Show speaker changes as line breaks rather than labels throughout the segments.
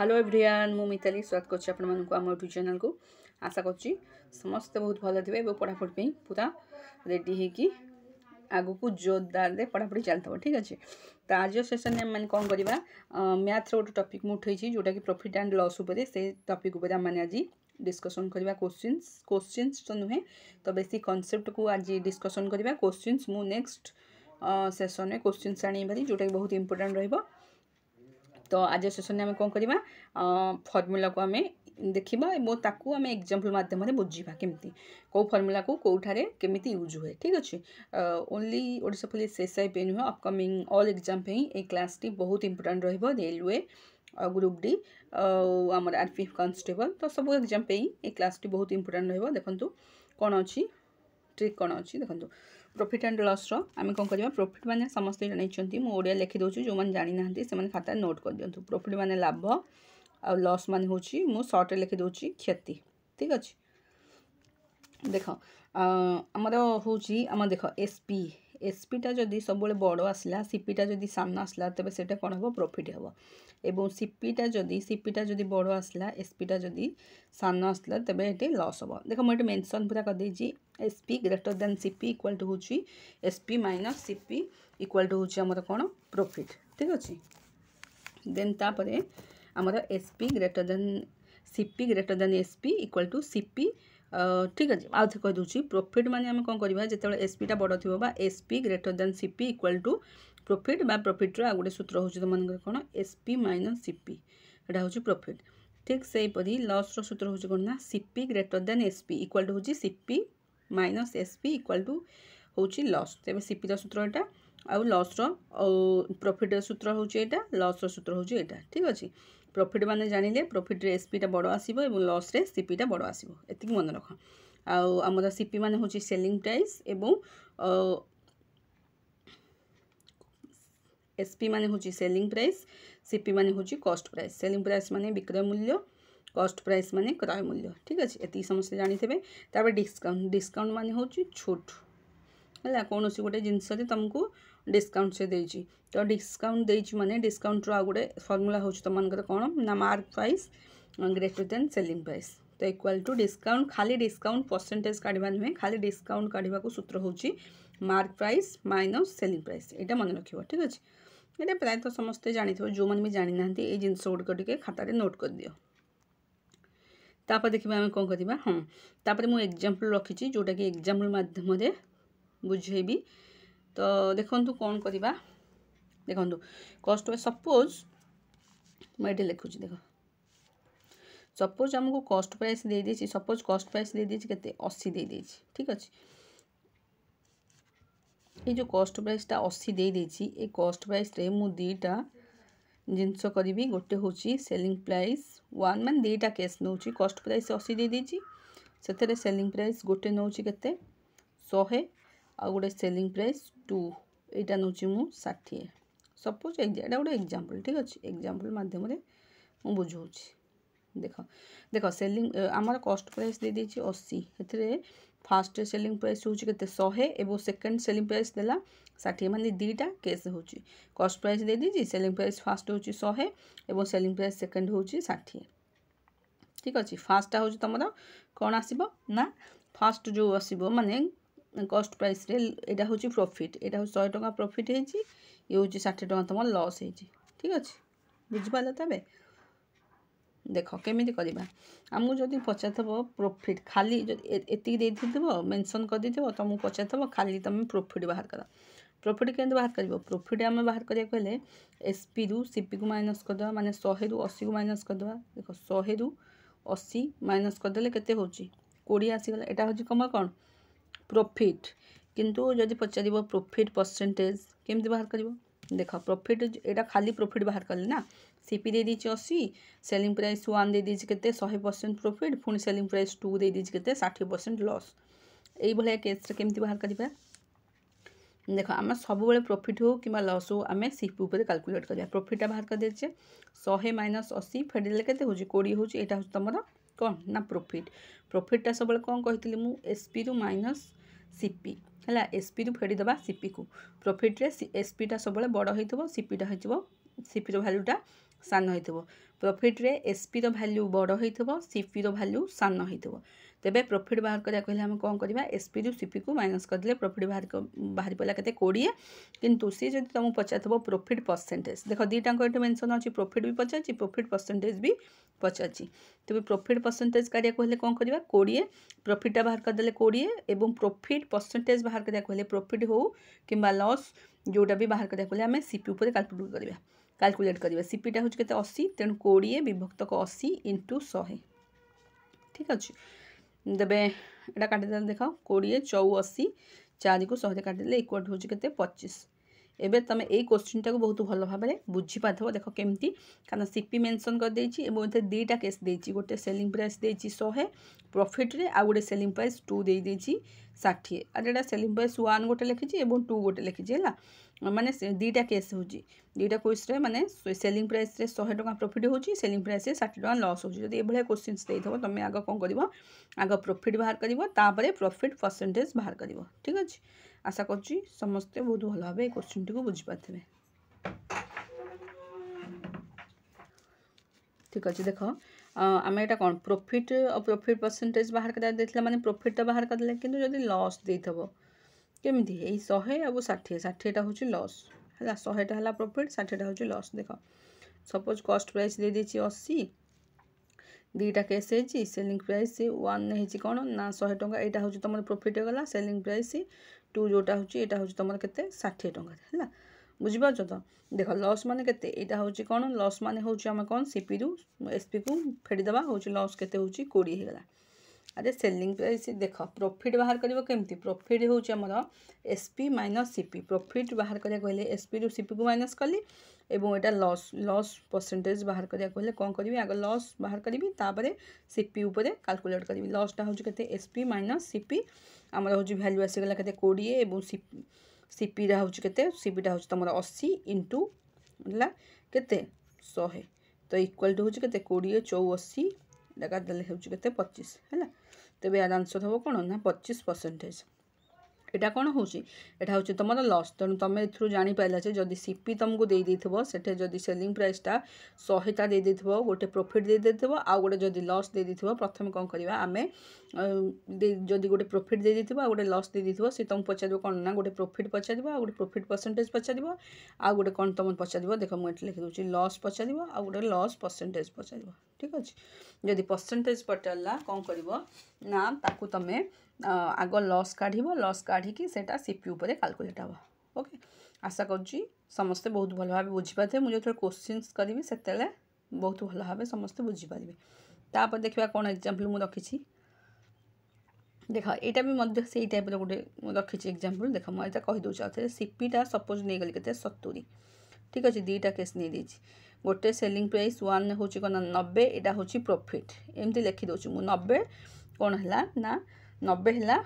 Hello everyone मु मिताली स्वागत करछि आपण मानकु हमर यूट्यूब चैनल को। आशा करछि समस्त बहुत भल थिबे एबे पढ़ापढ़ी पे पूरा रेडी हे कि आगु को जोरदार दे पढ़ापढ़ी चलतबो। ठीक अछि त आज सेशन में मन कोन करबा मैथ रो टॉपिक मु उठै छी जोटा कि प्रॉफिट एंड लॉस ऊपर से टॉपिक ऊपर हम माने आज डिस्कशन करबा। क्वेश्चंस तो नुहे तो बेसिक कांसेप्ट को आज डिस्कशन करबा। क्वेश्चंस मु नेक्स्ट सेशन में क्वेश्चंस आनी बारी जोटा कि बहुत इंपोर्टेंट रहइबो। तो आज सेशन में आम कौन करवा फर्मूला को आम देखा और ताकू आम एग्जांपल माध्यम बुझा केमती कौ फर्मूला को कौठारे केमिति यूज हुए। ठीक अच्छे ओनली ओडिशा पुलिस एसआई पे नुह अपकमिंग ऑल एग्जाम पे ये क्लास टी बहुत इंपोर्टेंट रहिबो। रेलवे ग्रुप डी आमर आरपीएफ कांस्टेबल तो सब एग्जाम पे ये क्लास टी बहुत इंपोर्टेंट रहिबो। देखंतु कौन अच्छी ट्रिक कौन अच्छी देखो प्रॉफिट एंड लॉस रो आम कौन करवा। प्रॉफिट माने समस्त जानते मुझे लिखि दूसरी जो मैंने जानी ना से खाता नोट कर दिंतु। प्रॉफिट माने लाभ आ लॉस माने होची मु शॉर्ट लिखि दूसरी क्षति। ठीक अच्छे देख आमर होची आम देख एसपी एसपीटा जदि सब बड़ आसला सीपीटा जदि सान आसला तेरे से कौन हम प्रॉफिट हम एवं सीपीटा जदि बड़ आसला एसपीटा जदि सान आसला तेरे ये लॉस हम। देख मुझे मेंशन पूरा कर देछि SP greater than CP equal to होची SP minus CP equal to होची हमर कौन प्रॉफिट। ठीक अच्छे देन तापरे हमर SP greater than CP greater than SP equal to CP. ठीक अच्छे आउ थे कहीदे प्रॉफिट माने आम कौन करवा जो एसपीटा बड़ थी SP greater than CP equal to profit बा प्रॉफिट रो गोटे सूत्र होची तुम कौन एसपी माइनस सीपी एटा होची प्रॉफिट। ठीक से परी लॉस रो सूत्र होची कौन ना CP greater than SP equal to होची CP minus SP equal to होची लॉस। तेरे सीपी रो सूत्र एटा आउ लॉस रो प्रॉफिट रो सूत्र होची एटा लॉस रो सूत्र होची एटा। ठीक अच्छे प्रॉफिट माने जानिले प्रॉफिट रे एसपीटा बड़ आसीबो एवं लॉस रे सीपीटा बड़ आसीबो एतिक मन रख। आउ हमर सीपी माने होची सेलिंग प्राइस एवं एसपी माने होची सेलिंग प्राइस सीपी माने होची कॉस्ट प्राइस। सेलिंग प्राइस माने विक्रय मूल्य कॉस्ट प्राइस माने क्रय मूल्य। ठीक अच्छे एति समस्त जानी थे। तापर डिस्काउंट माने होची छूट है कौन सी गोटे जिनस तुमको डिस्काउंट से देची तो डिस्काउंट देची माने डिस्काउंट रो गोटे फॉर्मूला होची तुम कौन ना mark price greater than selling price तो इक्वल टू डिस्काउंट खाली डिस्काउंट परसेंटेज काढ़ा नुहे खाली डिस्काउंट काढ़ा को सूत्र होची mark price minus selling price यहाँ मन रखिए। ठीक अच्छे ये प्रायत समस्ते जानी जो मैंने भी जानी ना ये जिनस गुड़िक खातार नोट कर दियो। तापर देखिए आम कौन करवा हाँ तापर मुझे एग्जांपल रखी जोटा कि एग्जांपल माध्यम बुझेबी। तो देखो कौन करवा देखो कॉस्ट सपोज मुझे लिखुची देख सपोज आमको कॉस्ट प्राइस दे दी सपोज कॉस्ट प्राइस दे दी के 80 दे दी। ठीक अच्छे ये जो कॉस्ट प्राइसटा 80 दे दी ये कॉस्ट प्राइस रे मु दीटा जिनस करी गोटे हूँ सेलिंग प्राइस 1 मान दीटा केस नौ कॉस्ट प्राइस 80 दे दी से सेलिंग प्राइस गोटे नौ के 100 आ गोटे सेलिंग प्राइस 2 यहाँ नौ मु 60 सपोज एटा गोटे एग्जांपल। ठीक अच्छे एग्जांपल माध्यम मु बुझाऊँगी देख देख सेलिंग आमर कॉस्ट प्राइस दे दी 80 से फास्ट सेलिंग प्राइस हूँ के 100 एवं सेकेंड सेलिंग प्राइस देला 60 मान दीटा केस हूँ कॉस्ट प्राइस दे दी सेलिंग प्राइस फास्ट हूँ 100 एवं सेलिंग प्राइस सेकेंड हूँ 60। ठीक अच्छे फास्ट हूँ तुम कौन आसब ना फास्ट जो आसब माने कॉस्ट प्राइस रे एटा हूँ प्रॉफिट एटा हूँ 100 टका प्रॉफिट है ये हूँ 60 टका तुम लॉस है। ठीक अच्छे बुझिपाल तबे देख केमी करवा आमको जदि पचार प्रॉफिट खाली एति मेंशन कर दी तुमको पचार खाली तुम प्रॉफिट बाहर कर प्रॉफिट केंद्र बाहर कर प्रॉफिट आम बाहर करें एसपी रु सीपी को माइनस करदे माने 100 रु 80 को माइनस करदे देख 100 रु 80 माइनस करदे केते होची 20 आसीगला एटा होची कम कौन प्रॉफिट किंतु जदि पचार प्रॉफिट परसेंटेज केमती बाहर कर देख प्रॉफिट एटा खाली प्रॉफिट बाहर कले ना सीपी दे दी 80 सेलिंग प्राइस 1 दे दी के 100% प्रॉफिट पुणी सेलिंग प्राइस 2 दे दी के 60% लॉस यही भाया केस केमती बाहर करवा। देख आम सब प्रॉफिट हो कि लॉस हो आम सीपी उपर कैलकुलेट करवा प्रॉफिटा बाहर कर दे 100 माइनस 80 फेडेले के 20 हूँ यहाँ तुम कौन ना प्रॉफिटा सब कौन कही मुझे एसपी रु माइनस सीपी है एसपी रु फेड़ीदे सीपी को प्रॉफिट रे एसपीटा सब बड़ हो सीपीटा हो सीपी भैल्यूटा सान हो प्रॉफिट रे एसपी रो वैल्यू बड़ हो सीपी रो वैल्यू सान हो तेबे प्रॉफिट बाहर करा कहले हम कौन करबा एसपी रु सीपी को माइनस कर दिले प्रॉफिट बाहर पड़ा केते 20 किंतु सी जदि तुमको पचारथबो प्रॉफिट परसेंटेज देख दीटांक एटे मेंशन अछि प्रॉफिट भी पचारछि प्रॉफिट परसेंटेज भी पचारछि तेबे प्रॉफिट परसेंटेज करिया कहले कौन करबा 20 प्रॉफिट बाहर कर देले 20 एवं प्रॉफिट परसेंटेज बाहर करिया कहले प्रॉफिट हो किंबा लॉस जोटा भी बाहर करिया कहले हमें सीपी ऊपर कैलकुलेट करबा सीपीटा होछि केते 80 तेणु 20 विभक्त 80 × 100 ठीक अछि देबे एटा काटिदेले देख 20 84 4 को 100 काटिदेले इक्वल होछि केते 25 एबे तमे एई क्वेश्चन टाको बहुत भलो भाबरे बुझी पाथबो देख केमती कारण सीपी मेंशन कर देछि एबो एते दीटा केस देछि गोटे सेलिंग प्राइस देछि 100 प्रॉफिट रे आ गोटे सेलिंग प्राइस 2 दे देछि 60 आ एटा सेलिंग प्राइस 1 गोटे लिखिछि एबो 2 गोटे लिखिछि हला माने दीटा केस होछि दीटा क्वेश्चन रे माने सेलिंग प्राइस रे 100 टका प्रॉफिट होछि सेलिंग प्राइस रे 60 टका लॉस होछि जदी एभले क्वेश्चंस देइथबो तमे आगो कोन करिवो आगो प्रॉफिट बाहर करिवो तापरे प्रॉफिट परसेंटेज बाहर करिवो ठीक अछि आशा करछि समस्त बहुत भलो भाबे क्वेश्चन टी को बुझि पाथबे ठीक अछि देखो आमे एटा कोन प्रॉफिट और प्रॉफिट परसेंटेज बाहर करा देथिला माने प्रॉफिट ता बाहर कर ले किंतु जदी लॉस देइथबो केमिति एई 100 और 60 60 टा होछि लॉस हला 100 टा हला प्रॉफिट 60 टा होछि लॉस देखो सपोज कॉस्ट प्राइस दे देछि 80 दीटा केस है सेलिंग प्राइस 1 नहीं कौन ना 100 टका एटा होछि तमर प्रॉफिट गला सेलिंग प्राइस 2 जोटा होछि एटा होछि तमर केते 60 टका हला बुझि पाछो तो देखो लॉस माने केते एटा होछि कौन लॉस माने होछि हम कौन सीपी रु एसपी को फेडी दबा होछि लॉस केते होछि 20 हे गला अरे सेलिंग प्राइस देख प्रॉफिट बाहर करिवो केमती प्रॉफिट होछि हमर एसपी माइनस सीपी प्रॉफिट बाहर करिया कहले एसपी रु सीपी को माइनस करली एवं एटा लॉस परसेंटेज बाहर करिया कहले कोन करबी आगे लॉस बाहर करबी तापरे सीपी ऊपर कैलकुलेट करबी लॉस टा होछि केते एसपी माइनस सीपी हमर होछि वैल्यू आसी गला केते 20 एवं सीपी रा होछि केते सीपी टा होछि तमर 80 * हला केते 100 तो इक्वल टू होछि केते 20 84 लगा देले होछि केते 25 हला तेबे यार आंसर हो कोन ना 25% एटा कोन होछि एटा होछि तमर लॉस तनु तमे थ्रू जानि पाइला जे जदी सीपी तुमको दे देथिबो सेठे जदी सेलिंग प्राइस टा 100 ता दे देथिबो गोटे प्रॉफिट दे देथिबो आ गोटे जदी लॉस दे देथिबो प्रथम कोन करिवा आमे जदी गोटे प्रॉफिट दे देथिबो आ गोटे लॉस दे देथिबो से तुम पचादिबो कोन ना गोटे प्रॉफिट पचादिबो आ गोटे प्रॉफिट परसेंटेज पचादिबो आ गोटे कोन तुम पचादिबो देखो म एट लिखि दोछि लॉस पचादिबो आ गोटे लॉस परसेंटेज पचादिबो ठीक अछि जदी परसेंटेज पटला कोन करिवो ना ताकू तमे आग लॉस काढ़िबो लॉस काढ़ी की सेटा सीपी ऊपर कैलकुलेट हबो ओके आशा करछि समस्त बहुत भलो भाबे बुझि पाथे मुझे थोड़ा क्वेश्चंस करबी सेतेले बहुत भलो भाबे समस्त बुझि पारिबे तापर देखिबा कोन एग्जांपल मु रखिछि देखा एटा भी मध्य सेही टाइप रो गोटे रखिछि एग्जांपल देखा म एटा कहि दोछ आथे सीपी टा सपोज नै गली केते 70 ठीक अछि दीटा केस नै देछि गोटे सेलिंग प्राइस 1 होछि कोन 90 एटा होछि प्रॉफिट एमति लिखि दोछ मु 90 कोन हला ना 90 हला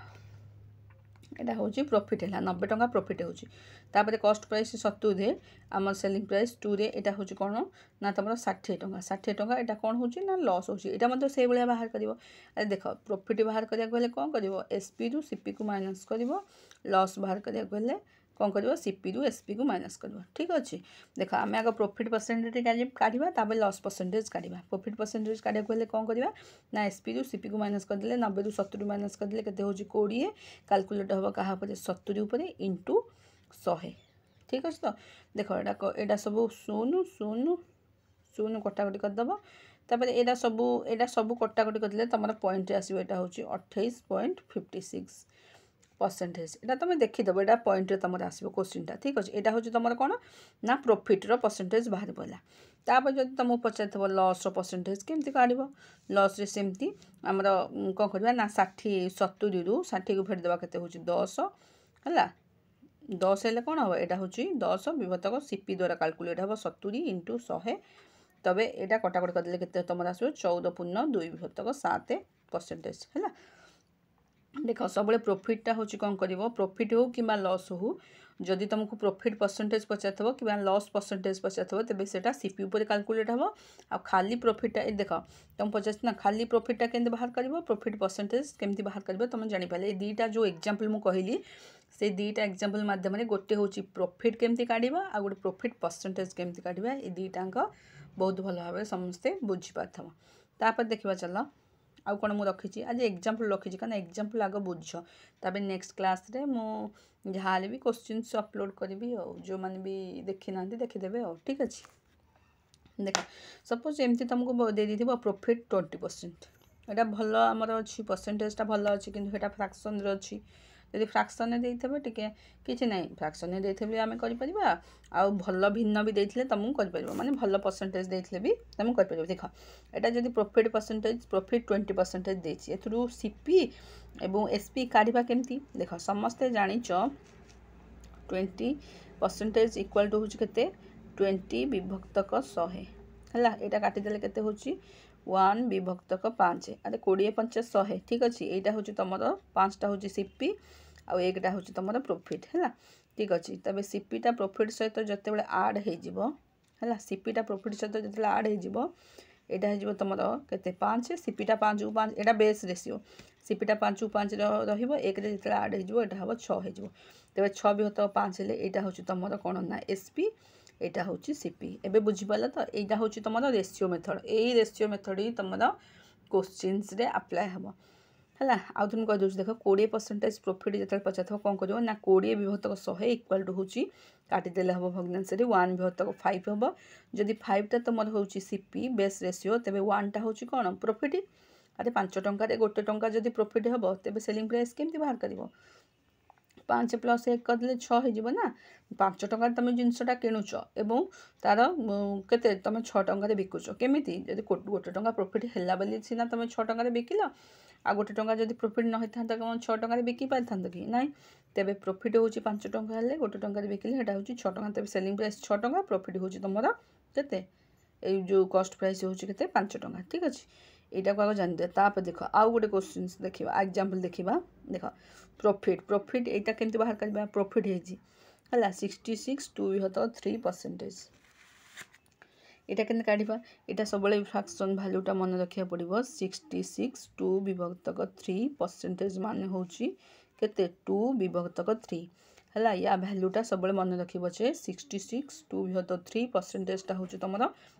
एटा होछि प्रॉफिट हला 90 टका प्रॉफिट होछि तापर कॉस्ट प्राइस 70 दे हमर सेलिंग प्राइस 2 रे एटा होछि कोन ना तमरा 60 टका एटा कोन होछि ना लॉस होछि एटा मतलब सेही बलिया बाहर करिवो अरे देखो प्रॉफिट बाहर करिया गले कोन करिवो एसपी रु सीपी को माइनस करिवो लॉस बाहर करिया गले कोन करिवो सीपी रु एसपी को माइनस करिवो ठीक अछि देखो आमे आगे प्रॉफिट परसेंटेज काढिबा ताबे लॉस परसेंटेज काढिबा प्रॉफिट परसेंटेज काढिया गले कोन करिवा ना एसपी रु सीपी को माइनस कर देले 90 रु 70 माइनस कर देले केते होछि 20 कैलकुलेट होबो कहा पर 70 ऊपर इनटू 100 ठीक अछि तो देखो एटा सब 0 0 0 कटाकटी कर दबो तापर एटा सब कटाकटी कर देले तमरा पॉइंट आसीबो एटा होछि 28.56% एटा तमे देखि दबो एटा पॉइंट रे तमरा आसीबो क्वेश्चन टा ठीक अछि एटा होछि तमरा कोन ना प्रॉफिट रो परसेंटेज बाहर पला तापर जदि तुम पचारथबो लॉस रो परसेंटेज केमति काढिबो लॉस रे सेमति हमरा कोन करबा ना 60 70 रु 60 को फेड देबा केते होछि 10 हला 10 हेले कोन हो एटा होछि 10 विभक्तक सीपी द्वारा कैलकुलेट हबो 70 * 100 तबे एटा कटाकट कर देले केते तमरा आसो 14.2 विभक्तक 7% हला देखो सबले प्रॉफिट टा होछि कोन करिवो प्रॉफिट हो किबा लॉस हो जदि तुमको प्रॉफिट परसेंटेज पचारथबो किबा लॉस परसेंटेज पचारथबो तबे सेटा सीपी ऊपर कैलकुलेट हबो आ खाली प्रॉफिट टा देखो तुम पचास ना खाली प्रॉफिट टा केंदे बाहर करिवो प्रॉफिट परसेंटेज केमति बाहर करिवो तुम जानि पाले ए दीटा जो एग्जांपल मु कहिली से दीटा एग्जांपल माध्यम रे गोटे होछि प्रॉफिट केमति काढिबा आ गोटे प्रॉफिट परसेंटेज केमति काढिबा ए दीटांक बहुत भल भाव समस्ते बुझीपार। तापर देखा चल आउ कौन मुझे रखी आज एग्जाम्पल रखी कहीं एग्जाम्पल आग बुझ तापर नेक्स्ट क्लास रे मु जहाँ भी क्वेश्चंस अपलोड करी जो मैंने भी देखी ना देखीदे ठीक अच्छे। देख सपोज एमती तुमको दे दी प्रॉफिट 20% एटा भल आमर अच्छी परसेंटेजटा भल अच्छी किंतु एटा फ्रैक्शन रे अच्छी यदि फ्रैक्शन देते टिके किसी ना फ्रैक्शन देते आम कर भल भिन्न भी देते तुमको कर माने भल परसेंटेज देते भी तुमको कर देख एटा जब प्रॉफिट परसेंटेज प्रॉफिट 20% देती एथरू सीपी एवं एसपी काढ़ा केमती देख समस्ते जानिच 20% इक्वल टू हूँ के 20 विभक्तक 100 है यहाँ काटिदेले के 1 विभक्तक 5 अरे 20 5 100 ठीक अच्छे यहाँ हूँ तुम 5टा हूँ सीपी आउ 1टा हूँ तुम प्रॉफिट है ठीक अच्छे तबे सीपीटा प्रॉफिट सहित जिते आड है सीपीटा प्रॉफिट सहित जो आड हो यहाँ हो तुम के 5 सीपीटा 5 को 5 यहाँ बेस रेसीओ सीपीटा 5 को 5 रही जो आड हो 6 हो तेज 6 विभक्त 5 हेल्ले यहाँ हूँ तुम कौन ना एसपी यहाँ हूँ सीपी एवं बुझीपार तो यहाँ हूँ तुम रेसीओ मेथड यही रेसीओ मेथड ही तुम क्वेश्चंस रे अप्लाई हम है आउ तुम कह देख 20% प्रॉफिट जो पचार कौन कर ना 20 विभक्त 100 इक्वाल टू हूँ काटिदेले हम भग्नांश 1 विभक्त 5 हम जदि 5टा तुम हूँ सीपी बेस रेसीओ तेज 1टा हूँ कौन प्रॉफिट अरे 5 टंकार 1 टंका जदि प्रॉफिट हम तेज सेलिंग प्राइस केमती बाहर कर 5 + 1 करदे 6 हो ना 5 टंकार तुम जिनसटा किणुच एवं तार के तुम 6 टंकार बिकुच केमी जब 1 टंका प्रॉफिट है बोली सीना तुम 6 टंकार बिकिल आ 1 टंका जब प्रॉफिट न होता कौन 6 टंकार बिकी पारि था कि ना तेरे प्रॉफिट हूँ 5 टंका हेल्ले 1 टंकार बिकिले यहाँ हूँ 6 टंका तेज सेलिंग प्राइस 6 टंका प्रॉफिट हूँ तुम के जो कॉस्ट प्राइस हूँ के 5 टंका ठीक अच्छे यहाँ को आगे जानी तापर देख आउ गोटे क्वेश्चन देखा एग्जाम्पल देखा देख प्रॉफिट प्रॉफिट यहाँ केमती बाहर करवा प्रॉफिट है 66 2 विभक्त 3% यहाँ के काढ़ा यहाँ सब फ्रैक्शन भैल्यूटा मन रखा पड़ो 66 2 विभक्तक 3% मान हूँ के 2 विभक्तक 3 है या भैल्यूटा सब मन रखे 66 2 विभक्त 3% हूँ तुम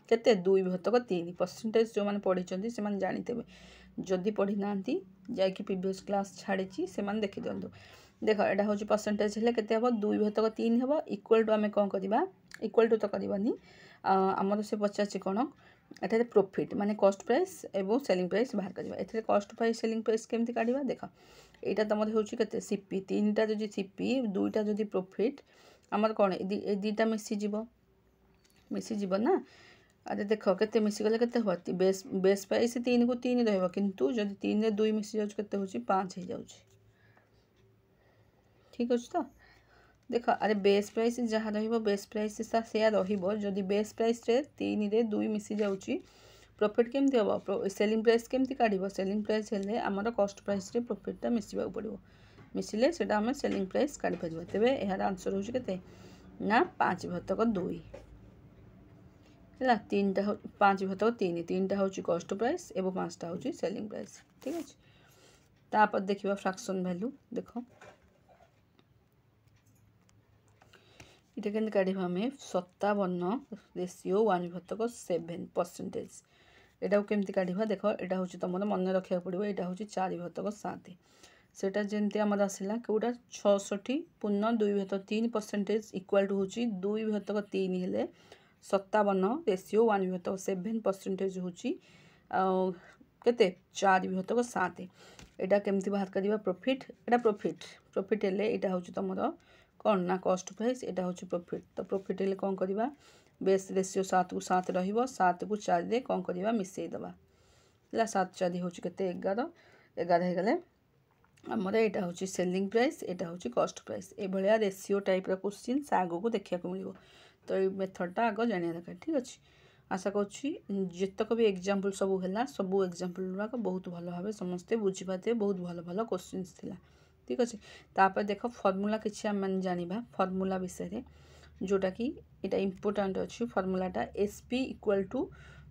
के 2 विभक्तक 3% जो मैंने पढ़ी से जानीते जदि पढ़ी ना जाकि प्रीवियस क्लास छाड़ी से देखी दिंतु देख यहाँ हूँ परसेंटेज है के 2 विभक्तक 3 हम इक्वल टू आम कौन करवा इक्वल टू तो करवानी आमर से पचार कौन एठार प्रॉफिट माने कॉस्ट प्राइस एवं सेलिंग प्राइस बाहर करवा एथे कॉस्ट प्राइस सेलिंग प्राइस केमती काढ़ा देख यहाँ तुम हूँ के सीपी 3टा जो सीपी 2टा जो प्रॉफिट आमर कौन ए 2टा मिसीज ना अरे देख के मिसीगले के बेस प्राइस 3 को 3 रु जब 3 रे 2 मिसी जाऊँ 5 हो जाऊँ ठीक अच्छे तो देख अरे बेस प्राइस जहाँ रेस प्राइस से रही बेस प्राइस 3 रे 2 मिसी जाऊँगी प्रॉफिट केमती हम सेलिंग प्राइस केमती काढ़ सेलिंग प्राइस हेल्ले आमर कॉस्ट प्राइस प्रॉफिटा मिसवा पड़ो मिसिले से आम सेलिंग प्राइस काढ़ी पार तेज यार आंसर हूँ के ना 5 विभक्तक 2 है 3टा 5 विभक्तक 3टा हूँ कॉस्ट प्राइस एवं 5टा हूँ सेलिंग प्राइस ठीक अच्छे तापर देखा फ्रैक्शन वैल्यू देख ये काढ़ा आम 57 रेसीओ 1 विभक्तक 7% यहाँ केमती काढ़ा देख यहाँ हूँ तुम मन रखा पड़ो यहाँ हूँ 4 विभक्तक 7 सेटा जमी आम आसला कौटा 66 पूर्ण 2 विभक्तक 3% इक्वाल टू हूँ 2 विभक्तक 3 हेल्ले 57 रेसीओ 1 विभक्तक 7% हूँ के 4 विभक्तक 7 यहाँ केमती बाहर करवा प्रॉफिट यहाँ प्रॉफिट हेल्ले यहाँ हूँ तुम कौन ना कॉस्ट प्राइस यहाँ हूँ प्रॉफिट तो प्रॉफिट हेल्ले कौन करवा बेस रेसीओ 7 को 7 7 को 4 रे कौन करवा मिसईदबा है 7 4 हूँ के 11 11 हो गले आमर यहाँ हूँ सेलिंग प्राइस यहाँ हूँ कॉस्ट प्राइस ये रेसीओ टाइप क्वेश्चन आग को देखा मिले तो ये मेथडटा आग जाना दरकार ठीक अच्छे आशा करुँच जितक भी एग्जाम्पल सब है सब एग्जाम्पल गुड़ाक बहुत भल भाव समस्ते बुझीपारे बहुत भल भल क्वेश्चन थिला ठीक अच्छे तापर देख फर्मूला किसी आम जाना फर्मूला विषय जोटा कि यहाँ इम्पोर्टाट अच्छी फर्मूलाटा एसपी इक्वल टू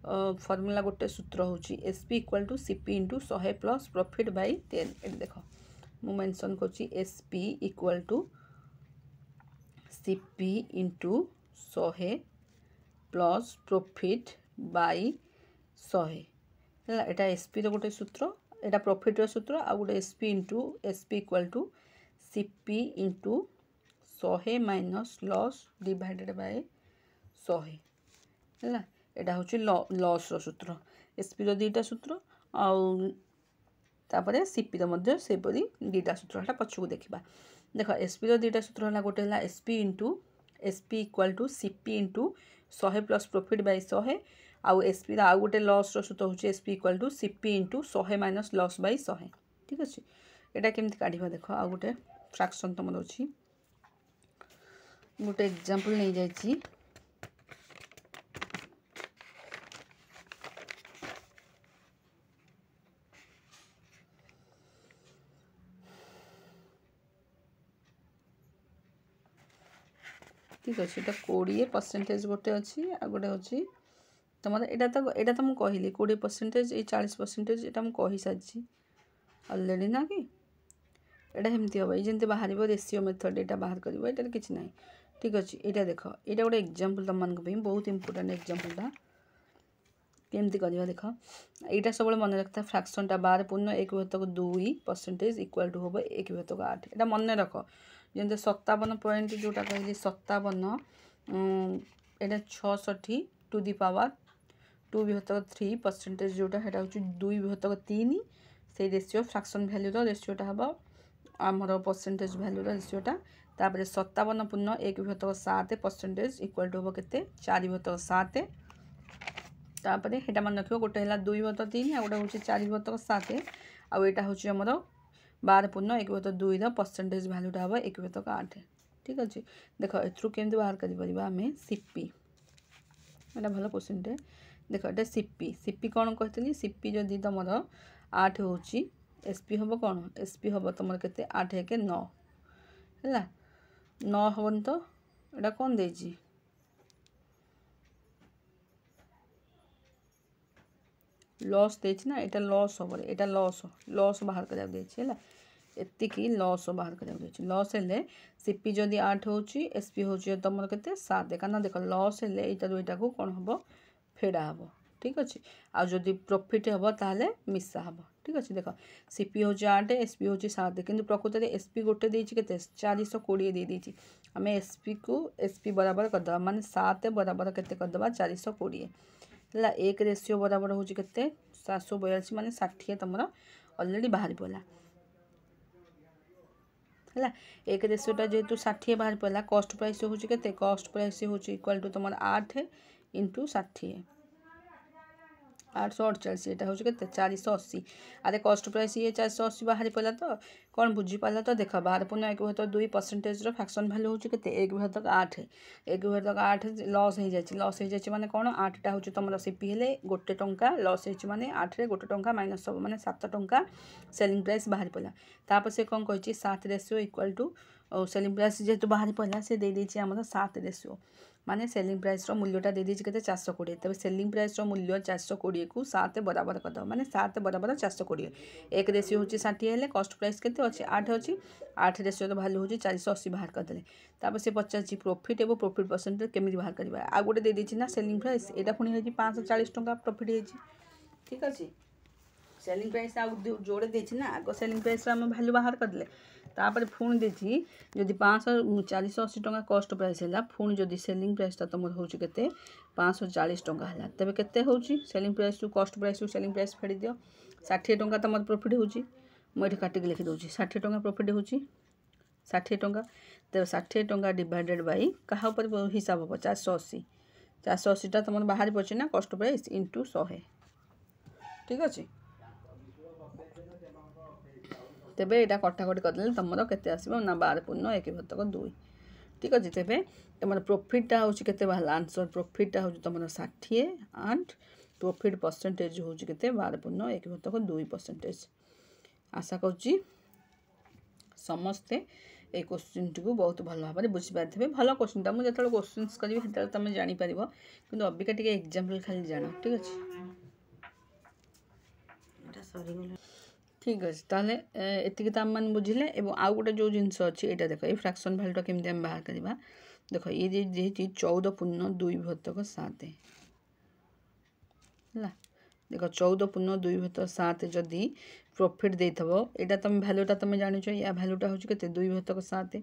फर्मूला गोटे सूत्र हूँ SP equal to CP into 100 plus profit by 10 ये देख मु मेंशन करुँची SP equal to CP into 100 plus profit by 100 है। एटा एसपी रो गोटे सूत्र, एटा प्रॉफिट रो सूत्र, आ गोटे SP into SP equal to CP into 100 minus loss divided by 100 है। एटा हूँ लॉस रो सूत्र, एसपी रो दुईटा सूत्र आउे सीपी रो मध्य सेपरी दुईटा सूत्र है पछकू देखा। देख एसपी रो दुईटा सूत्र है, गोटे है SP into SP equal to CP into 100 plus profit by 100 आउ एसपी आउ गोटे लॉस रो सूत्र हूँ SP equal to CP into 100 minus loss by 100। ठीक अच्छे, यहाँ केमती काढ़ा देख आ गोटे फ्रैक्शन तुम अच्छी गोटे एग्जांपल नहीं जाइए। ठीक अच्छे, ये 20% गोटे अच्छी आ गोटे अच्छी तुम यहाँ तो मुझे कहली 20% ये 40% यहाँ मुझे सारी अलरेडी ना कि एटा एमती हम ये जमी बाहर रेसीओ मेथड यहाँ बाहर कर कि ना। ठीक अच्छे, यहाँ देख यहाँ गोटे एग्जांपल तुम मानी बहुत इंपोर्टेंट एग्जांपलटा केमती करवा देख। यहाँ सब मन रखता फ्रैक्शनटा 12.1/2% इक्वल टू हम 1/8 यहाँ मन रख। जमी 57 जोटा कहली 57 यहाँ 66 टू दी पावर 2/3% जोटा है 2/3 से रेसीओ फ्रैक्शन भैल्यू रेसीओटा हम आमर परसेंटेज भैल्यू रेसीओटा। तापर 57 पूर्ण 1/7% इक्वल टू हम के 4/7। तापर यहाँ मन रख गोटे है 2/3 आ गोटे हूँ 4/7 आउ यहाँ हूँ आमर 12 पूर्ण 1/2 परसेंटेज भैल्यूटा हम 1/8। ठीक अच्छे, देख एथरू केमती बाहर करें सीपी, यहाँ भल क्वेश्चन देख ये सीपी कौन कहती सीपी जदि तुम 8 हूँ एसपी हम कौन एसपी हम तुम के 8 1 9 है 9 हेनी तो यहाँ कौन देती लॉस देती ना, यहाँ लॉस हम यहाँ लॉस बाहर करा है एतिकी लॉस बाहर करा लॉस हेल्ले सीपी जदि 8 हूँ एसपी हूँ तुम के 7 कारण देख लॉस हेल्ले यहाँ को कौन हम फेड़ा हम। ठीक अच्छे, आ जदि प्रॉफिट हम ताले मिसा हम। ठीक अच्छे, देख सीपी हूँ 8 एसपी हूँ 7 किंतु प्रकृत में एसपी गोटे देती के 420 देती आम एसपी को एसपी बराबर करदे माने 7 बराबर के 420 है। एक रेसीओ बराबर हूँ के 742 माने 60 तुम अलरेडी बाहरी पड़ा है। एक रेसीओटा जेहेतु 60 बाहर पड़ा कॉस्ट प्राइस हूँ के कॉस्ट प्राइस हूँ इक्वल टू तुम 8 इंटू 60 848 यहाँ हूँ के 480। अरे कॉस्ट प्राइस ये 480 बाहर पड़ा तो कौन बुझीपार तो देख 12 पूर्ण 1/2% फ्रैक्शन भैल्यू हूँ के 1/8 1/8 लॉस हो जाए माने कौन 8टा हूँ तुम सीपी हेले गोटे टंका लॉस होने 8 रे गोटे टंका माइनस सब माने 7 टंका सेलिंग प्राइस बाहर पड़ा। तापर से कौन कही 7 ratio equal to selling price जेहेतु बाहर पड़ा से दे देती आम 7 रेसीओ माने सेलिंग प्राइस मूल्यटा दे दीजिए के 420 तब सेलिंग प्राइस मूल्य 420 को 7 बराबर करदे माने 7 बराबर 420 एक रेसीओ हूँ 60 हेल्ले कॉस्ट प्राइस के 8 अच्छी 8 रेसीओ तो भैल्यू हूँ 480 बाहर करदे। तापर से पचार प्रॉफिट और प्रॉफिट परसेंटेज केमी बाहर करवा आ गोटे दे दी ना सेलिंग प्राइस यहाँ पुणी 540 टंका प्रॉफिट होती। ठीक अच्छे, सेलिंग प्राइस जोड़े देती ना आग सेलिंग प्राइस आम भैल्यू बाहर करदे तापर पुणी देती जदि 480 टंका कॉस्ट प्राइस है पुणी जदि सेलिंग प्राइसटा तुम हूँ के 540 टंका है तेज के selling price to cost price to selling price फेड़ी दियो 60 टंका तुम प्रॉफिट होती मुझे काटिक लिखिदे 60 टंका प्रॉफिट होती 60 टंका तेज 60 टंका डिवाइडेड बाई क्या हिसाब हम 480 तुम बाहर पड़े ना कॉस्ट प्राइस इंटू 100। ठीक अच्छे, तेबे यहाँ कटाकटी करदे तुम के आसो ना 12 पूर्ण 1/2। ठीक अच्छे, तेबे तुम प्रॉफिटा हूँ के आंसर प्रॉफिटा हूँ तुम 60 एंड प्रॉफिट परसेंटेज हूँ के 12 पूर्ण 1/2%। आशा करुँची समस्ते ये क्वेश्चन टी बहुत भल भाव में बुझीपारे भल क्वेश्चन मुझे जो क्वेश्चन करी तुम जापर कि अबिका टे एग्जाम्पल खाली जान। ठीक अच्छे, ठीक अच्छे ताले एति तो आम बुझे आउ गोटे जो जिनस अच्छी यहाँ देख ये फ्रैक्शन भैल्यूटा केमती आम बाहर करवा देख ये 14 पूर्ण 2/7 है। देख 14 पूर्ण 2 भागित 7 जदि प्रॉफिट देथबो एटा तुम वैल्यूटा तुम जानिछ या वैल्यूटा होची केते 2 भागित 7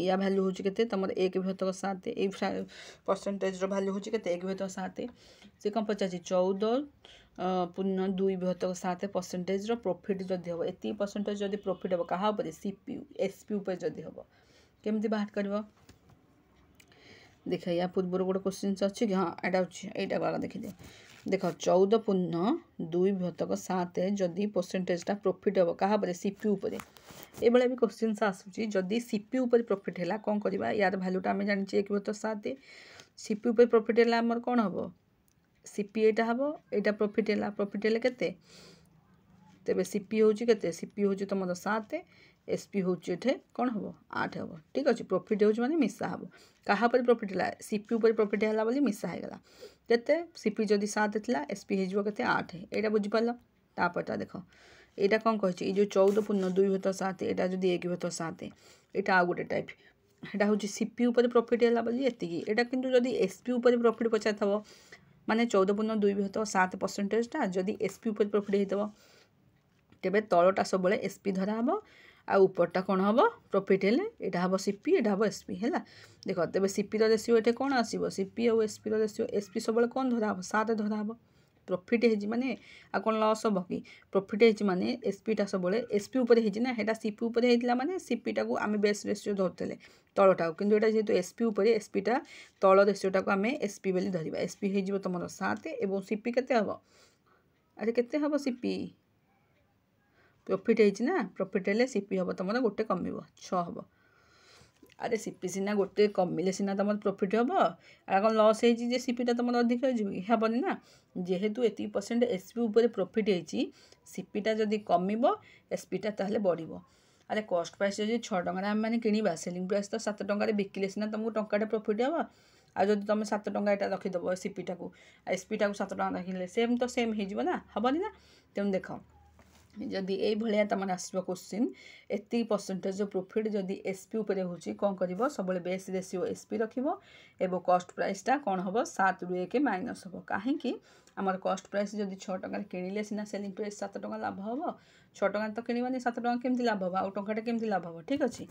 या वैल्यू होची केते तमर 1 भागित 7 ए परसेंटेज रो वैल्यू होची केते 1 भागित 7 से कम पचासी 14 पूर्ण 2 भागित 7 परसेंटेज रो प्रॉफिट जदि हो एती परसेंटेज जदि प्रॉफिट हो कहा ऊपर सीपीयू एसपी ऊपर जदि हो केमती बाहर करबो देख या पूर्व गोटे क्वेश्चन अच्छी कि हाँ एटा वाला देखी दियो देख 14 पूर्ण 2 भागित 7 जदि परसेंटेजटा प्रॉफिट हो कहा ऊपर सीपी ऊपर ये भी क्वेश्चन आसूची जदि सीपी ऊपर प्रॉफिट है कौन करवा यार वैल्यूटा आम जानी 1 भागित 7 सीपी ऊपर प्रॉफिट है आमर कौन हम सीपी एटा हम एटा प्रॉफिट है केते तेबे सीपी होची केते सीपी होची तुम 7 एसपी होची एठे कौन हम 8 हम ठीक अच्छे प्रॉफिट होची माने मिसा हम कहा पर प्रॉफिट है सीपी ऊपर प्रॉफिट है बोली मिसा है गला केते सीपी जदि 7 थिला एसपी हे केते 8 एटा बुझी पाल तापरटा देख एटा कौन कहि जो 14 पूर्ण 2 भागित 7 एटा जदि 1 भागित 7 एटा आ गोटे टाइप एटा होची सीपी ऊपर प्रॉफिट है बोली एतिकी एटा किंतु जदि एसपी ऊपर प्रॉफिट पचारथबो माने 14 पूर्ण 2 भागित 7 परसेंटेजटा जदि एसपी ऊपर प्रॉफिट हेतबो तेबे तलटा सब एसपी धरा हम आ उपरटा कौन हम प्रॉफिट हेले एटा हम सीपी एटा हम एसपी है देख तेज सीपी रेसीओ ये कौन आसो सीपी और एसपी रेसीओ एसपी सब कौन धरा हम 7 धरा हम प्रॉफिट है माने आ कौन लॉस हम कि प्रॉफिट है माने एसपीटा सब एसपी उपर है हेटा सीपी उपर होता माने सीपीटा को आम बेस रेसीओ धरते तलटा किंतु एटा जेहेतु एसपी उपर एसपीटा तल रेसीओटा को आम एसपी बोली धरिबा एसपी हो तुम 7 और सीपी केते हम अरे केते हम सीपी प्रॉफिट है प्रॉफिट हेले सीपी हम तुम गोटे कम 6 हम अरे सीपी सीना गोटे कमिले सीना तुम प्रॉफिट हम आ कौन लॉस है सीपीटा तुम अधिक हेबनी ना जेहेतु एति परसेंट एसपी उपर प्रॉफिट है सीपीटा जदि कम एसपीटा ताहले बढ़िबो अरे कॉस्ट प्राइस जदि 6 टंका आम मैंने किणवा सेलिंग प्राइस तो 7 टंका बिकिले सीना तुमको टंकाटे प्रॉफिट हम आ जब तुम 7 टंका यहाँ रखीदेव सीपीटा को एसपीटा को 7 टंका रखिले सेम तो सेम हो हेबनी ना तेणु देख जदि ये भाया तुम आसो क्वेश्चन एति परसेंटेज प्रॉफिट जदि एसपी उपर होची कौन कर सब बेस रेसीओ एसपी रखिबो एवं कॉस्ट प्राइसटा कौन हम 7 रु 1 माइनस हम कहीं आमर कॉस्ट प्राइस जदि 6 टंका किणिले सीना सेलिंग प्राइस 7 टंका लाभ हम 6 टंका तो किणवानी 7 टंका केमती लाभ हम आउ टंकाटा केमती लाभ हम ठीक अच्छे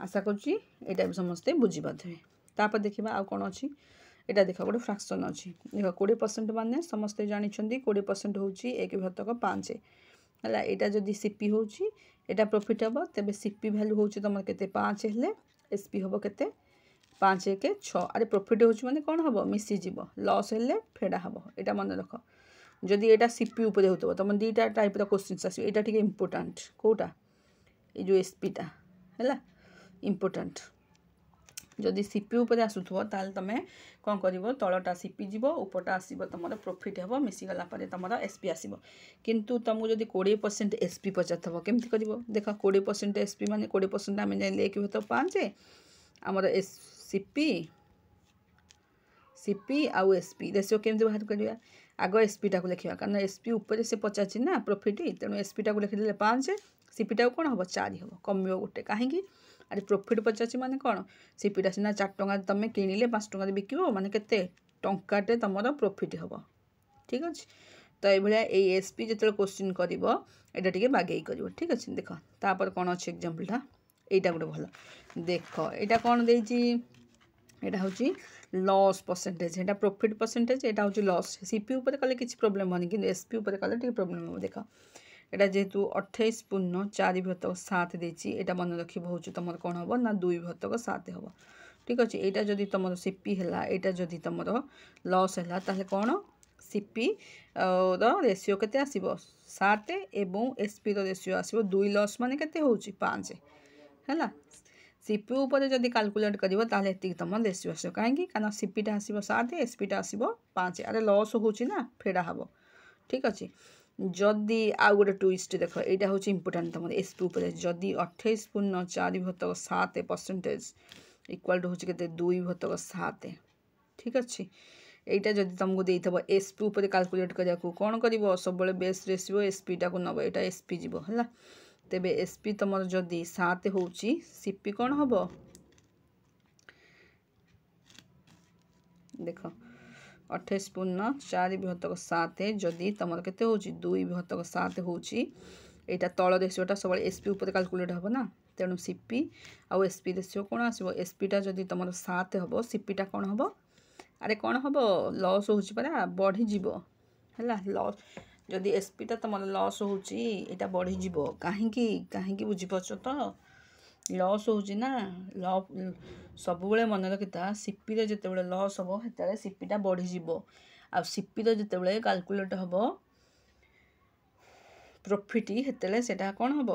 आशा करुँची यहाँ भी समस्ते बुझीपारे तापर देखा आउ कौन अच्छी यहाँ देख गोटे फ्राक्शन अच्छी देख 20% मान समस्ते जानते 20% हूँ 1 भागित 5 है यहाँ जदि सीपी होची एटा प्रॉफिट हम तेज सीपी वैल्यू होची तुम के 5 हेले एसपी हम के 5 1 6 अरे प्रॉफिट होची माने कौन हम मिसीज लॉस हेले फेड़ा हम यहाँ मन रख जदि यहाँ सीपी उपर हो तुम 2टा टाइप क्वेश्चन आस यहाँ टे इम्पोर्टाट कौटा ये जो एसपीटा है इम्पोर्टाट जदि सीपी उपर आसुथो ताल तुम कौन कर तलटा सीपी जीव उपरटा आसब तुम प्रॉफिट हम मिसीगला तुम एसपी आसब किंतु तुमको जब 20% एसपी पचार केमती कर देख 20% एसपी मान 20% आम जान 1 भागित 5 आमर सीपी सीपी आउ एसपी रेसीओ केमती बाहर करवा आग एसपीटा को लिखा कारण एसपी उपर से पचार ना प्रॉफिट तेणु एसपीटा को लिखिदे 5 सीपीटा कौन हम 4 हम कम गोटे कहीं अरे प्रॉफिट पचार माने कौन सीपीटा सीना 4 टंका तुम किणिले 5 टंका बिकिबो माने केते टंकाटे तुमर प्रॉफिट हम ठीक अच्छे तो ये एसपी जो क्वेश्चन कर यहाँ टे बागे कर ठीक अच्छे देख तापर कौन अच्छे एग्जाम्पलटा यहाँ गोटे भल देख यहाँ कौन देती यहाँ हूँ लॉस परसेंटेज यहाँ प्रॉफिट परसेंटेज यहाँ हूँ लॉस सीपी उपर कले किसी प्रोब्लेम होनी कि एसपी उपर कले टे प्रोब्लेम हो देख यहाँ जेहेतु 28 पूर्ण 4 भागित 7 देती यहाँ मन रख हूँ तुम कौन हम ना 2 भागित 7 हम ठीक अच्छे यहाँ जदि तुम सीपी है यहाँ जदि तुम लॉस है ताहले कौन सीपी रेसीओ केते आसीबो 7 एवं एसपी रेसीओ आसीबो 2 लॉस माने केते होची 5 है सीपी उपर जदि कैलकुलेट करिवो ताहले एति तुम रेसीओ आसीबो काहेकि कारण सीपीटा आसीबो 7 एसपीटा आसीबो 5 अरे लॉस होची ना फेड़ा हबो ठीक अच्छे जदि आउ गोटे ट्विस्ट देख यहाँ हूँ इम्पोर्टाट तुम एसपी उपर जदि 28 पूर्ण 4 भागित 7 परसेंटेज इक्वाल टू हूँ के 2 भागित 7 ठीक अच्छे यहाँ जब तुमको देव एसपी उपर कैलकुलेट करने को कौन कर सब बेस रेसीओ एसपीटा को नब यहाँ एसपी जीव है तेबे एसपी तुम जदि 7 हूँ सीपी कौन हम देख 28 पूर्ण 4 विभक्तक 7 जदि तुम के 2 विभक्तक 7 होची एटा तल रेशियोटा सब एसपी ऊपर कैलकुलेट हम ना तेणु सीपी आउ एसपी रेशियो कौन आसो एसपीटा जदि तुम 7 हम सीपीटा कौन हम अरे कौन हम लॉस हो परा बढ़ीज है लॉस जदि एसपीटा तुम लॉस होटा बढ़ीज कहीं बुझीपार तो लॉस होना सब मन रखिता सीपी जिते लॉस हम से सीपीटा बढ़ीज आ सीपी जिते कैलकुलेट हम प्रॉफिट हेतले सेटा कौन हम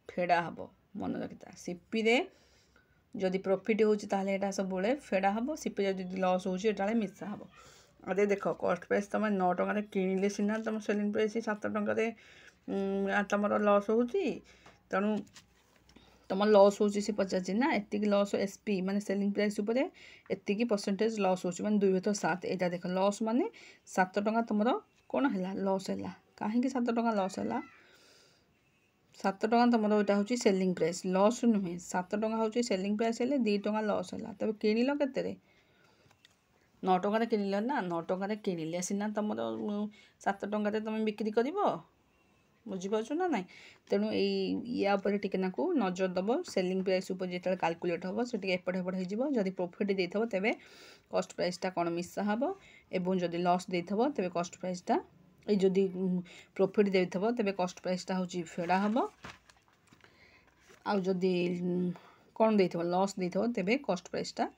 फेड़ा हम मन रखिता सीपी रे जदि प्रॉफिट होता सब फेड़ा हम सीपी जब लॉस होटा मिसा हम अरे देख कस्ट प्राइस तुम 9 टकर किणिले सीना तुम सेलिंग प्राइस 7 टकर तुम लॉस हो तेणु तुम लॉस हो पचार ना एति लॉस एसपी माने सेलिंग प्राइस उपर एति परसेंटेज लॉस हो 2/7 यहाँ देख लॉस माने 7 टका तुम कौन है लॉस है कहीं 7 टका लॉस है 7 टका तुम यहाँ हूँ सेलिंग प्राइस लॉस नुहे 7 टका हूँ सेलिंग प्राइस है 2 टका लॉस है तब किणिल के 9 टकर किणिल ना 9 टकर किणिले सीना तुम 7 टकर तुम बिक्री कर बुझीपार ना ना तेणु या टिकेनाकू नजर दब सेलिंग प्राइस जो कैलकुलेट हम से एपट हेपट हो जब प्रॉफिट देथबो तेबे कस्ट प्राइसटा कौन मिसा हम एवं जदि लॉस देथबो तेबे कस्ट प्राइसटा जदि प्रॉफिट देथबो तेबे कस्ट प्राइसटा हूँ फेड़ा हम आदि कौन देथबो लॉस देथबो तेबे कस्ट प्राइसटा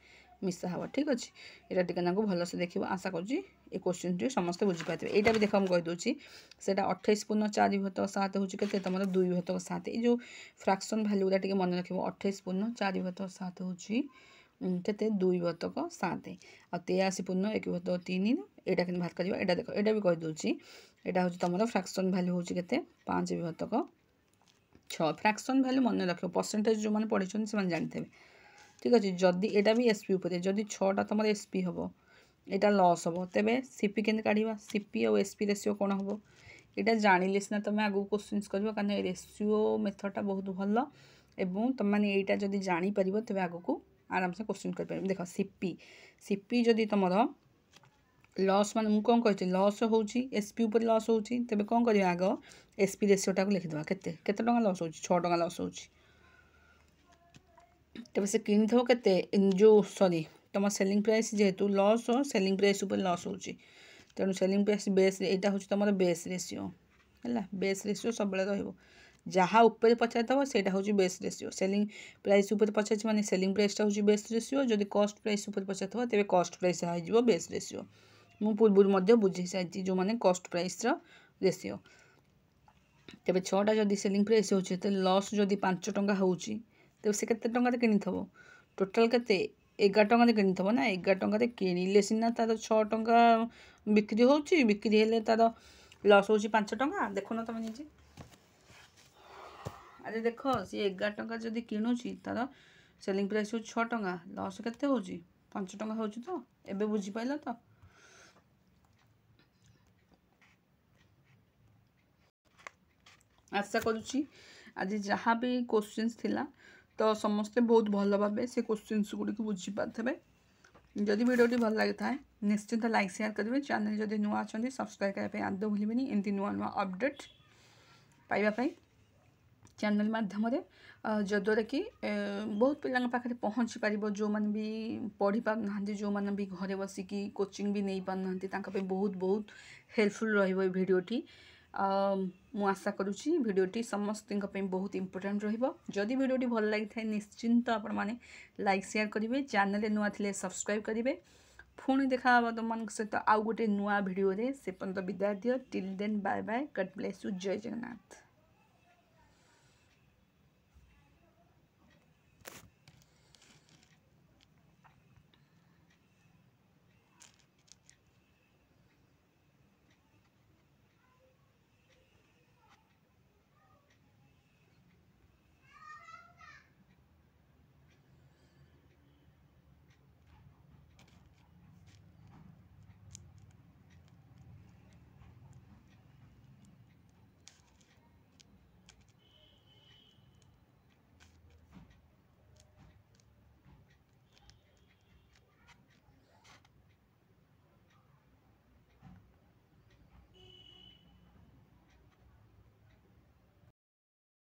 मिसा हम ठीक अच्छे यहाँ टिकेनाकू भलसे देख आशा करुँच ये क्वेश्चन टी समस्त बुझीपारे यहाँ भी देख मुझे कहीदे से 28 पूर्ण 4 विभक्तक 7 हूँ के तुम 2 विभक्तक 7 ये जो फ्राक्शन भैल्यू गुरा टे मन रख 28 पूर्ण 4 विभक्तक 7 हूँ के 2 विभक्तक 7 आ 83 पूर्ण 1 विभक्तक 3 यहाँ कि बाहर कर देख यहाँ भी कहीदे यहाँ हूँ तुम फ्राक्शन भैल्यू हूँ के 5 विभक्तक 6 फ्राक्शन भैल्यू मन रख परसेंटेज जो मैंने पढ़ी से जानते ठीक अच्छे जदि यहाँ भी एसपी उपर जदि 6टा तुम एसपी हम यहाँ लॉस हम तेबे सीपी के काढ़ा सीपी और एसपी रेशियो कौन हम यहाँ जानिले सीना तुम आगू क्वेश्चन कर कारण रेशियो मेथडटा बहुत भल एवं तुम मैंने यहाँ जब जापर तेज आग को आराम से क्वेश्चन कर देख सीपी सीपी जदि तुम लॉस मान मुझे कौन कही लॉस हो एसपी उपर लॉस हो तेज कौन कर आग एसपी रेशियोटा को लिखिदेवा केते टका लॉस हो 6 टका लॉस हो तेज से किनी थो के जो सॉरी तुम सेलिंग प्राइस जेहेतु लॉस सेलिंग प्राइस उपर लॉस हो तेणु सेलिंग प्राइस बेस यहाँ हूँ तुम बेस रेशियो है बेस रेशियो सब रहा ऊपर पचार से हूँ बेस रेशियो सेलिंग प्राइस उपर पचार माने सेलिंग प्राइसटा हूँ बेस रेशियो जदि कस्ट प्राइस उपर पचार तेज कस्ट प्राइस हो बेस रेशियो मु पूर्व बुझे सारी जो मैंने कस्ट प्राइस रेशियो तेज 6टा जदि सेलिंग प्राइस हो लॉस जदि 5 टका हो तेज से केते टंका किनी थबो टोटाल केते 11 टका किनी थबो ना 11 टका किणिले सीना तार 6 टका बिक्री होची बिक्री हेले तार लॉस होची 5 टका देखो ना तुम निजे अरे देख सी 11 टका जदि किणुची तार सेलिंग प्राइस हो 6 टका लॉस केते होची 5 टका होची तो एबे बुझी पाइला तो आशा करुँची आज जहाँ भी क्वेश्चंस थिला तो समस्ते बहुत भल भाव से क्वेश्चंस गुड़ी को बुझीपारे जदि वीडियोटी भल लगी था निश्चिंत लाइक शेयर करेंगे चैनल जदि नुआ अच्छा सब्सक्राइब करने आदौ भूलें एमती नुआ नुआ अपडेट पाइबापी चैनल माध्यम जद्वारा कि बहुत पिला पाखे पहुँची पार जो मैंने भी पढ़ी पारना जो मैंने भी घरे बसिकी कोचिंग भी नहीं पारना बहुत बहुत हेल्पफुल रहीडियोटी मु आशा करुँची भिडियोटी समस्त बहुत इंपोर्टेंट रही भिडियोटी भल लगी था निश्चिंत आपण मैंने लाइक शेयर करेंगे चैनल नुआ थे सब्सक्राइब करेंगे पुणी देखा तुम सहित आउ गोटे नुआ भिडियो से पर्यंत विदाय दियो till then bye bye God bless you जय जगन्नाथ।